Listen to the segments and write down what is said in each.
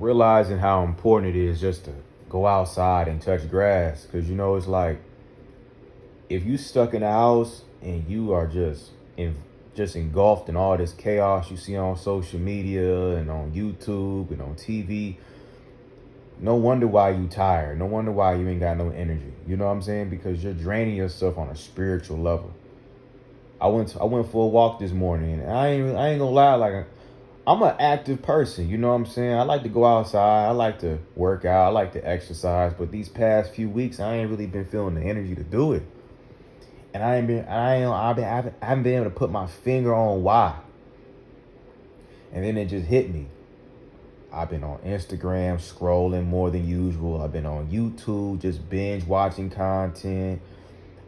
realizing how important it is just to go outside and touch grass. Because, it's like if you stuck in the house and you are just engulfed in all this chaos you see on social media and on YouTube and on TV, no wonder why you tired. No wonder why you ain't got no energy. You know what I'm saying? Because you're draining yourself on a spiritual level. I went for a walk this morning, and I ain't gonna lie, like I'm an active person. You know what I'm saying? I like to go outside. I like to work out. I like to exercise. But these past few weeks, I ain't really been feeling the energy to do it. And I haven't been able to put my finger on why. And then it just hit me. I've been on Instagram scrolling more than usual. I've been on YouTube just binge watching content.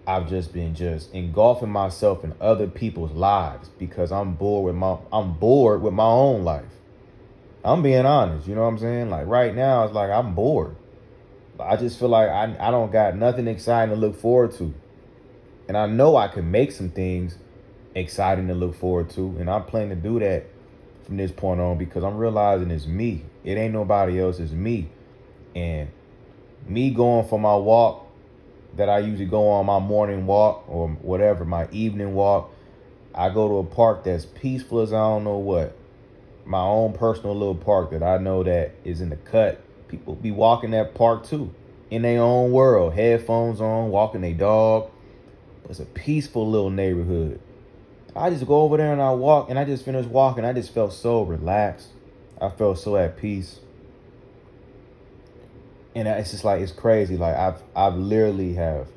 I've just been engulfing myself in other people's lives because I'm bored with my own life. I'm being honest, you know what I'm saying? Like right now, it's like I'm bored. I just feel like I don't got nothing exciting to look forward to. And I know I can make some things exciting to look forward to. And I'm planning to do that from this point on because I'm realizing it's me. It ain't nobody else, it's me. And me going for my walk that I usually go on, my morning walk or whatever, my evening walk, I go to a park that's peaceful as I don't know what. My own personal little park that I know that is in the cut. People be walking that park too, in their own world, headphones on, walking their dog. It's a peaceful little neighborhood. I just go over there and I walk, and I just finished walking. I just felt so relaxed. I felt so at peace. And it's just like, it's crazy. Like I've literally have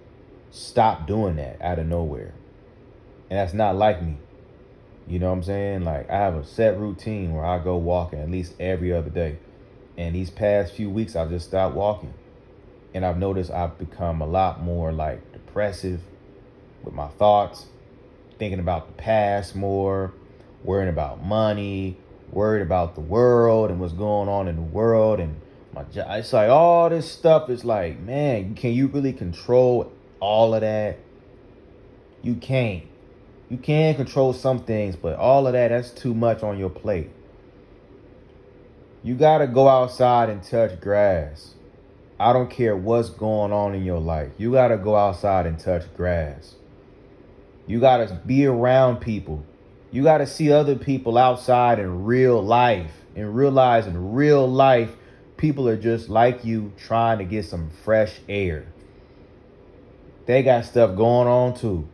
stopped doing that out of nowhere. And that's not like me. You know what I'm saying? Like I have a set routine where I go walking at least every other day. And these past few weeks, I've just stopped walking. And I've noticed I've become a lot more like depressive with my thoughts, thinking about the past more, worrying about money, worried about the world and what's going on in the world and my job. It's like all this stuff is like, man, can you really control all of that? You can't. You can control some things, but all of that's too much on your plate. You got to go outside and touch grass. I don't care what's going on in your life. You got to go outside and touch grass. You got to be around people. You got to see other people outside in real life and realize in real life, people are just like you trying to get some fresh air. They got stuff going on too,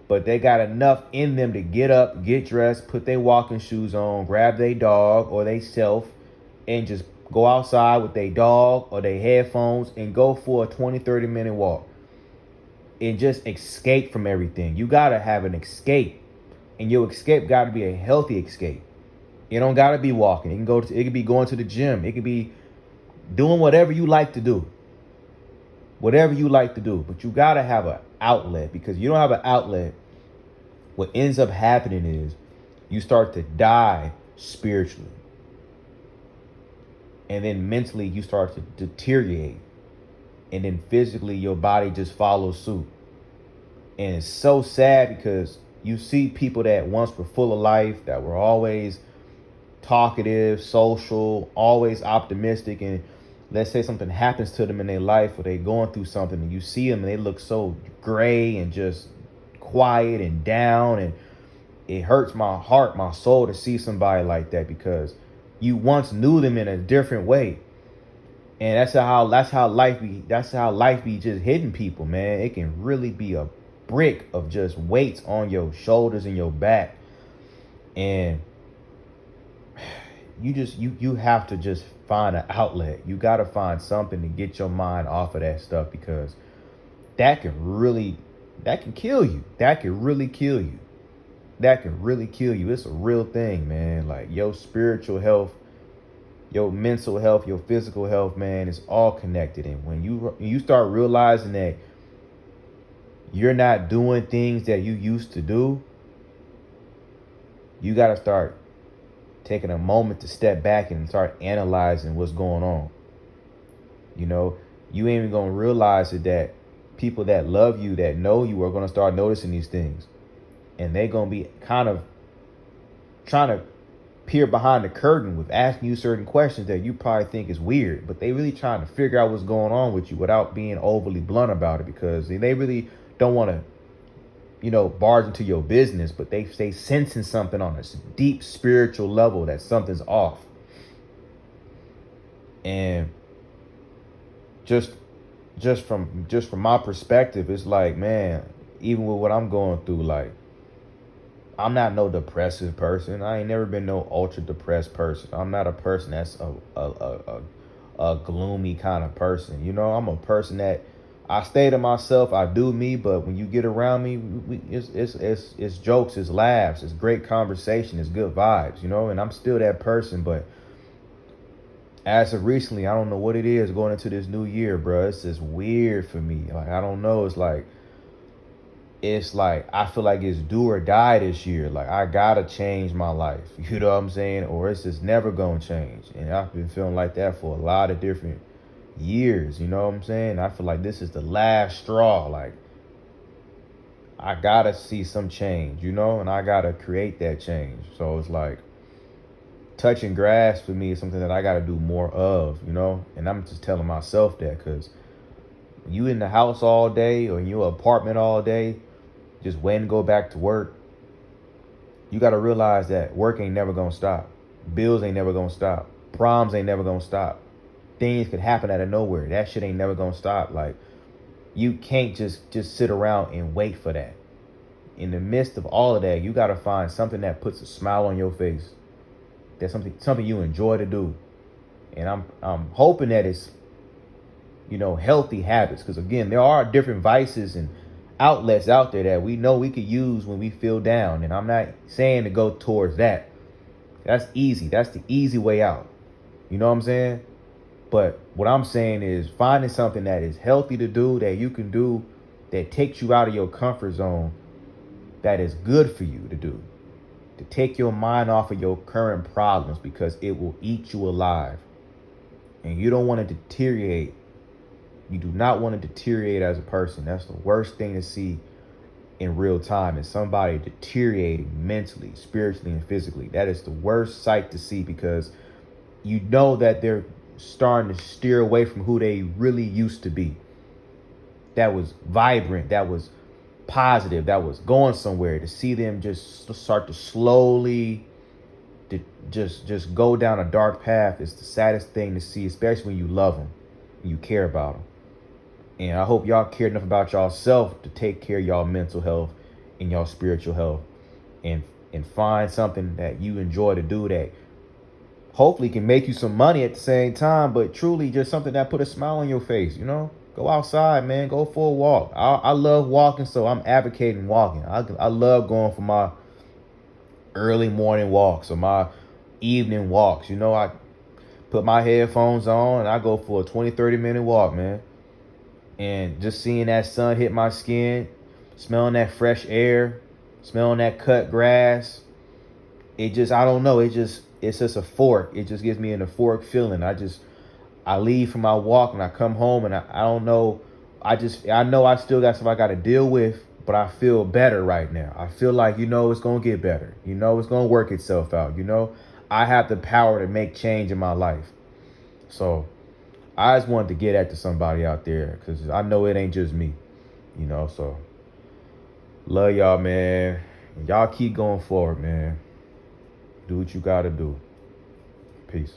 but they got enough in them to get up, get dressed, put their walking shoes on, grab their dog or they self and just go outside with their dog or their headphones and go for a 20, 30-minute walk and just escape from everything. You got to have an escape. And your escape got to be a healthy escape. It don't got to be walking. It could be going to the gym. It could be doing whatever you like to do. Whatever you like to do. But you got to have an outlet, because you don't have an outlet, what ends up happening is you start to die spiritually. And then mentally you start to deteriorate. And then physically your body just follows suit. And it's so sad because you see people that once were full of life, that were always talkative, social, always optimistic, and let's say something happens to them in their life or they going through something and you see them and they look so gray and just quiet and down, and it hurts my heart, my soul to see somebody like that, because you once knew them in a different way. And that's how life be just hitting people, man. It can really be a brick of just weights on your shoulders and your back. And you have to just find an outlet. You got to find something to get your mind off of that stuff, because that can kill you. That can really kill you. That can really kill you. It's a real thing, man. Like your spiritual health, your mental health, your physical health, man, it's all connected. And when you start realizing that you're not doing things that you used to do, you got to start taking a moment to step back and start analyzing what's going on. You know, you ain't even going to realize it, that people that love you, that know you, are going to start noticing these things. And they're going to be kind of trying to peer behind the curtain with asking you certain questions that you probably think is weird, but they really trying to figure out what's going on with you without being overly blunt about it, because they really don't want to, barge into your business, but they sensing something on a deep spiritual level that something's off. And just from my perspective, it's like, man, even with what I'm going through, like, I'm not no depressive person. I ain't never been no ultra depressed person. I'm not a person that's a gloomy kind of person. I'm a person that I stay to myself. I do me, but when you get around me, it's jokes, it's laughs, it's great conversation, it's good vibes, and I'm still that person. But as of recently, I don't know what it is going into this new year, bro. It's just weird for me. Like, I don't know. It's like I feel like it's do or die this year. Like, I gotta change my life. You know what I'm saying? Or it's just never gonna change. And I've been feeling like that for a lot of different years. You know what I'm saying? I feel like this is the last straw. Like, I gotta see some change, and I gotta create that change. So it's like touching grass for me is something that I gotta do more of, and I'm just telling myself that, because you in the house all day or in your apartment all day, just waiting to go back to work, you got to realize that work ain't never going to stop. Bills ain't never going to stop. Proms ain't never going to stop. Things could happen out of nowhere. That shit ain't never going to stop. Like, you can't just sit around and wait for that. In the midst of all of that, you got to find something that puts a smile on your face. That's something you enjoy to do. And I'm hoping that it's, healthy habits. Because, again, there are different vices and outlets out there that we know we could use when we feel down. And I'm not saying to go towards that. That's easy. That's the easy way out. You know what I'm saying? But what I'm saying is finding something that is healthy to do, that you can do, that takes you out of your comfort zone, that is good for you to do. To take your mind off of your current problems, because it will eat you alive. And you don't want to deteriorate. You do not want to deteriorate as a person. That's the worst thing to see in real time, is somebody deteriorating mentally, spiritually, and physically. That is the worst sight to see, because you know that they're starting to steer away from who they really used to be. That was vibrant, that was positive, that was going somewhere. To see them just start to slowly just go down a dark path is the saddest thing to see, especially when you love them and you care about them. And I hope y'all care enough about y'allself to take care of y'all mental health and y'all spiritual health, and find something that you enjoy to do that hopefully can make you some money at the same time, but truly just something that put a smile on your face. Go outside, man. Go for a walk. I love walking, so I'm advocating walking. I love going for my early morning walks or my evening walks. I put my headphones on and I go for a 20-30 minute walk, man. And just seeing that sun hit my skin, smelling that fresh air, smelling that cut grass, I don't know. It's just a fork. It just gives me an euphoric feeling. I leave from my walk and I come home and I don't know. I know I still got stuff I got to deal with, but I feel better right now. I feel like, it's going to get better. It's going to work itself out. I have the power to make change in my life. So I just wanted to get that to somebody out there, because I know it ain't just me, so love y'all, man. Y'all keep going forward, man. Do what you got to do. Peace.